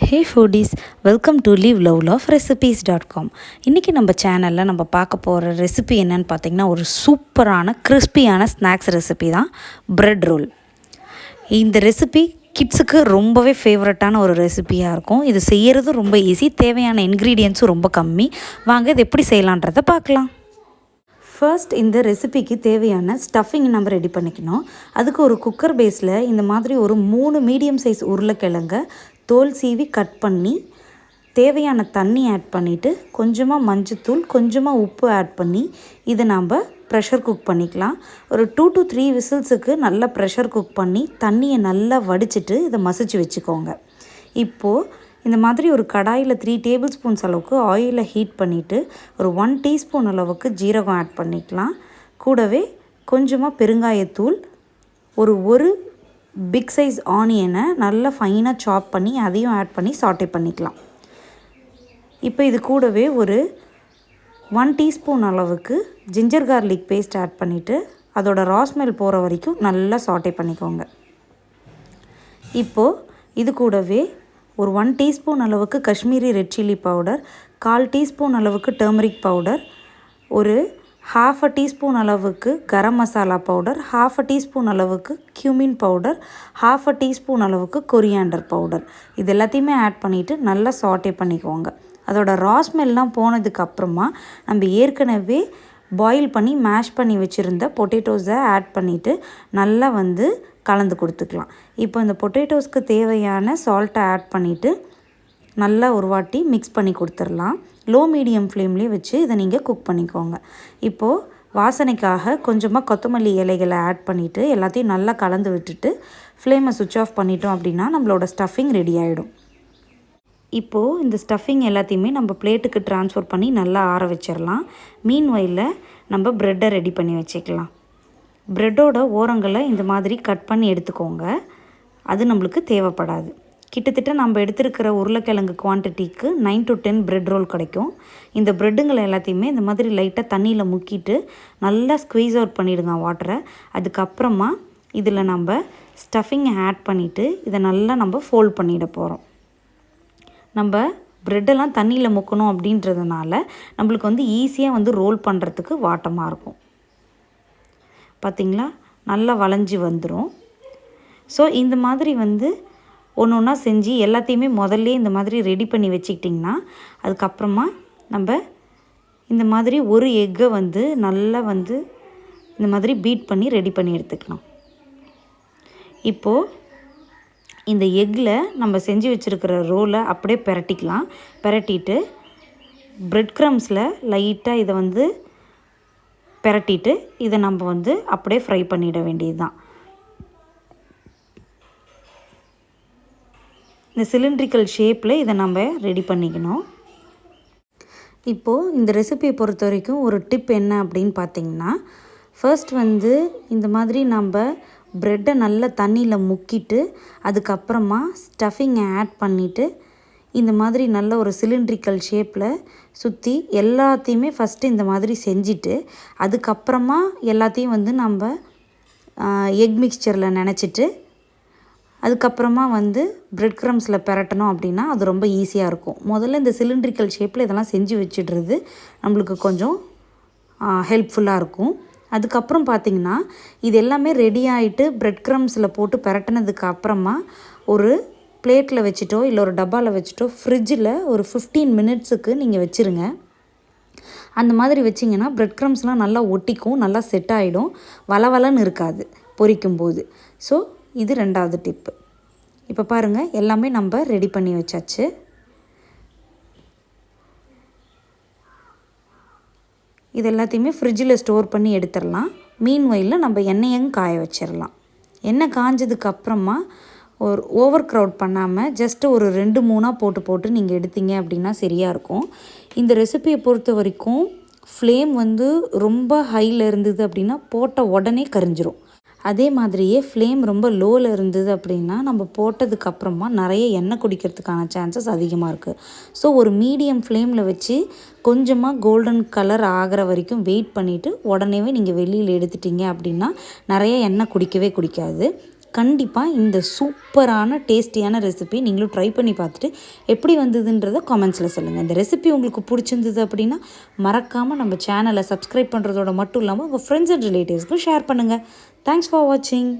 Hey foodies, welcome to liveloveloverecipes.com. இன்றைக்கி நம்ம சேனலில் நம்ம பார்க்க போகிற ரெசிபி என்னன்னு பார்த்தீங்கன்னா, ஒரு சூப்பரான கிறிஸ்பியான ஸ்நாக்ஸ் ரெசிபி தான் பிரெட் ரோல். இந்த ரெசிபி கிட்ஸுக்கு ரொம்பவே ஃபேவரட்டான ஒரு ரெசிபியாக இருக்கும். இது செய்கிறது ரொம்ப ஈஸி, தேவையான இன்க்ரீடியன்ஸும் ரொம்ப கம்மி. வாங்க இது எப்படி செய்யலான்றதை பார்க்கலாம். ஃபர்ஸ்ட் இந்த ரெசிபிக்கு தேவையான ஸ்டஃபிங் நம்ம ரெடி பண்ணிக்கணும். அதுக்கு ஒரு குக்கர் பேஸில் இந்த மாதிரி ஒரு 3 மீடியம் சைஸ் உருளைக்கிழங்க தோல் சீவி கட் பண்ணி தேவையான தண்ணி ஆட் பண்ணிவிட்டு கொஞ்சமாக மஞ்சத்தூள் கொஞ்சமாக உப்பு ஆட் பண்ணி இதை நாம் ப்ரெஷர் குக் பண்ணிக்கலாம். ஒரு 2 to 3 விசில்ஸுக்கு நல்லா ப்ரெஷர் குக் பண்ணி தண்ணியை நல்லா வடிச்சிட்டு இதை மசிச்சு வச்சுக்கோங்க. இப்போது இந்த மாதிரி ஒரு கடாயில் 3 டேபிள் ஸ்பூன்ஸ் அளவுக்கு ஆயிலை ஹீட் பண்ணிவிட்டு ஒரு 1 டீஸ்பூன் அளவுக்கு ஜீரகம் ஆட் பண்ணிக்கலாம். கூடவே கொஞ்சமாக பெருங்காயத்தூள், ஒரு பிக் சைஸ் ஆனியனை நல்லா ஃபைனாக சாப் பண்ணி அதையும் ஆட் பண்ணி சாட்டே பண்ணிக்கலாம். இப்போ இது கூடவே ஒரு 1 டீஸ்பூன் அளவுக்கு ஜிஞ்சர் கார்லிக் பேஸ்ட் ஆட் பண்ணிவிட்டு அதோட ராஸ்மெல் போகிற வரைக்கும் நல்லா சாட்டே பண்ணிக்கோங்க. இப்போது இது கூடவே ஒரு 1 டீஸ்பூன் அளவுக்கு Kashmiri red chilli powder, 1/4 teaspoon அளவுக்கு டர்மரிக் பவுடர், ஒரு 1/2 டீஸ்பூன் அளவுக்கு கரம் மசாலா பவுடர், 1/2 டீஸ்பூன் அளவுக்கு கியூமின் பவுடர், 1/2 டீஸ்பூன் அளவுக்கு கொரியாண்டர் பவுடர், இது எல்லாத்தையுமே ஆட் பண்ணிவிட்டு நல்லா சாட்டே பண்ணிக்கோங்க. அதோட ராஸ்மெல்லாம் போனதுக்கப்புறமா நம்ம ஏற்கனவே பாயில் பண்ணி மேஷ் பண்ணி வச்சுருந்த பொட்டேட்டோஸை ஆட் பண்ணிவிட்டு நல்லா கலந்து கொடுத்துக்கலாம். இப்போ இந்த பொட்டேட்டோஸ்க்கு தேவையான சால்ட்டை ஆட் பண்ணிவிட்டு நல்லா ஒரு வாட்டி மிக்ஸ் பண்ணி கொடுத்துடலாம். லோ மீடியம் ஃப்ளேம்லேயே வச்சு இதை நீங்கள் குக் பண்ணிக்கோங்க. இப்போது வாசனைக்காக கொஞ்சமாக கொத்தமல்லி இலைகளை ஆட் பண்ணிவிட்டு எல்லாத்தையும் நல்லா கலந்து விட்டுட்டு ஃப்ளேமை சுவிட்ச் ஆஃப் பண்ணிட்டோம் அப்படின்னா நம்மளோட ஸ்டஃபிங் ரெடி ஆகிடும். இப்போது இந்த ஸ்டஃபிங் எல்லாத்தையுமே நம்ம பிளேட்டுக்கு ட்ரான்ஸ்ஃபர் பண்ணி நல்லா ஆற வச்சிடலாம். மீன்வையில் நம்ம ப்ரெட்டை ரெடி பண்ணி வச்சுக்கலாம். ப்ரெட்டோட ஓரங்களை இந்த மாதிரி கட் பண்ணி எடுத்துக்கோங்க, அது நம்மளுக்கு தேவைப்படாது. கிட்டத்தட்ட நம்ம எடுத்துருக்கிற உருளைக்கிழங்கு குவான்டிட்டிக்கு 9 to 10 ப்ரெட் ரோல் கிடைக்கும். இந்த ப்ரெட்டுங்களை எல்லாத்தையுமே இந்த மாதிரி லைட்டாக தண்ணியில் முக்கிட்டு நல்லா ஸ்குவீஸ் அவுட் பண்ணிவிடுங்க வாட்டரை. அதுக்கப்புறமா இதில் நம்ம ஸ்டஃபிங்கை ஆட் பண்ணிவிட்டு இதை நல்லா நம்ம ஃபோல்ட் பண்ணிட போகிறோம். நம்ம ப்ரெட்டெல்லாம் தண்ணியில் முக்கணும் அப்படின்றதுனால நம்மளுக்கு ஈஸியாக ரோல் பண்ணுறதுக்கு வாட்டமாக இருக்கும். பார்த்திங்களா, நல்லா வளைஞ்சி வந்துடும். ஸோ இந்த மாதிரி ஒன்று ஒன்றா செஞ்சு எல்லாத்தையுமே முதல்ல இந்த மாதிரி ரெடி பண்ணி வச்சுக்கிட்டிங்கன்னா அதுக்கப்புறமா நம்ம இந்த மாதிரி ஒரு எக்கை நல்லா இந்த மாதிரி பீட் பண்ணி ரெடி பண்ணி எடுத்துக்கலாம். இப்போது இந்த எக்கில் நம்ம செஞ்சு வச்சுருக்கிற ரோலை அப்படியே பிரட்டிக்கலாம். பிரட்டிட்டு ப்ரெட் க்ரம்ஸில் லைட்டாக இதை பிரட்டிட்டு இதை நம்ம அப்படியே ஃப்ரை பண்ணிட வேண்டியது தான். இந்த சிலிண்ட்ரிக்கல் ஷேப்பில் இதை நம்ம ரெடி பண்ணிக்கணும். இப்போது இந்த ரெசிபியை பொறுத்த வரைக்கும் ஒரு டிப் என்ன அப்படின்னு பார்த்திங்கன்னா, ஃபர்ஸ்ட் இந்த மாதிரி நம்ம ப்ரெட்டை நல்லா தண்ணியில் முக்கிட்டு அதுக்கப்புறமா ஸ்டஃபிங்கை ஆட் பண்ணிவிட்டு இந்த மாதிரி நல்ல ஒரு சிலிண்ட்ரிக்கல் ஷேப்பில் சுற்றி எல்லாத்தையுமே ஃபஸ்ட்டு இந்த மாதிரி செஞ்சுட்டு அதுக்கப்புறமா எல்லாத்தையும் நம்ம எக் மிக்சரில் நினச்சிட்டு அதுக்கப்புறமா ப்ரெட் க்ரம்ஸில் பிரட்டணும் அப்படின்னா அது ரொம்ப ஈஸியாக இருக்கும். முதல்ல இந்த சிலிண்ட்ரிக்கல் ஷேப்பில் இதெல்லாம் செஞ்சு வச்சிடுறது நம்மளுக்கு கொஞ்சம் ஹெல்ப்ஃபுல்லாக இருக்கும். அதுக்கப்புறம் பார்த்திங்கன்னா இது எல்லாமே ரெடி ஆகிட்டு ப்ரெட் க்ரம்ஸில் போட்டு பிரட்டினதுக்கு அப்புறமா ஒரு பிளேட்டில் வச்சுட்டோ இல்லை ஒரு டப்பாவில் வச்சுட்டோ ஃப்ரிட்ஜில் ஒரு 15 மினிட்ஸுக்கு நீங்கள் வச்சுருங்க. அந்த மாதிரி வச்சிங்கன்னா ப்ரெட் க்ரம்ஸ்லாம் நல்லா ஒட்டிக்கும், நல்லா செட் ஆகிடும், வளவலன்னு இருக்காது பொரிக்கும்போது. ஸோ இது 2வது டிப்பு. இப்போ பாருங்கள், எல்லாமே நம்ம ரெடி பண்ணி வச்சாச்சு. இது எல்லாத்தையுமே ஃப்ரிட்ஜில் ஸ்டோர் பண்ணி எடுத்துடலாம். மீன்வையில் நம்ம எண்ணெயும் காய வச்சிடலாம். எண்ணெய் காஞ்சதுக்கப்புறமா ஒரு ஓவர் க்ரௌட் பண்ணாமல் ஜஸ்ட்டு ஒரு 2-3 போட்டு நீங்கள் எடுத்தீங்க அப்படின்னா சரியாக இருக்கும். இந்த ரெசிபியை பொறுத்த வரைக்கும் ஃப்ளேம் ரொம்ப ஹையில் இருந்தது அப்படின்னா போட்ட உடனே கரிஞ்சிரும். அதே மாதிரியே ஃப்ளேம் ரொம்ப லோவில் இருந்தது அப்படின்னா நம்ம போட்டதுக்கப்புறமா நிறைய எண்ணெய் குடிக்கிறதுக்கான சான்சஸ் அதிகமாக இருக்குது. ஸோ ஒரு மீடியம் ஃப்ளேமில் வச்சு கொஞ்சமாக கோல்டன் கலர் ஆகிற வரைக்கும் வெயிட் பண்ணிவிட்டு உடனே நீங்கள் வெளியில் எடுத்துட்டிங்க அப்படின்னா நிறைய எண்ணெய் குடிக்கவே குடிக்காது. கண்டிப்பாக இந்த சூப்பரான டேஸ்டியான ரெசிபி நீங்களும் ட்ரை பண்ணி பார்த்துட்டு எப்படி வந்ததுன்றதை காமெண்ட்ஸில் சொல்லுங்கள். இந்த ரெசிபி உங்களுக்கு பிடிச்சிருந்தது அப்படின்னா மறக்காமல் நம்ம சேனலை சப்ஸ்கிரைப் பண்ணுறதோட மட்டும் இல்லாமல் உங்கள் ஃப்ரெண்ட்ஸ் அண்ட் ரிலேட்டிவ்ஸ்க்கும் ஷேர் பண்ணுங்கள். தேங்க்ஸ் ஃபார் வாட்சிங்.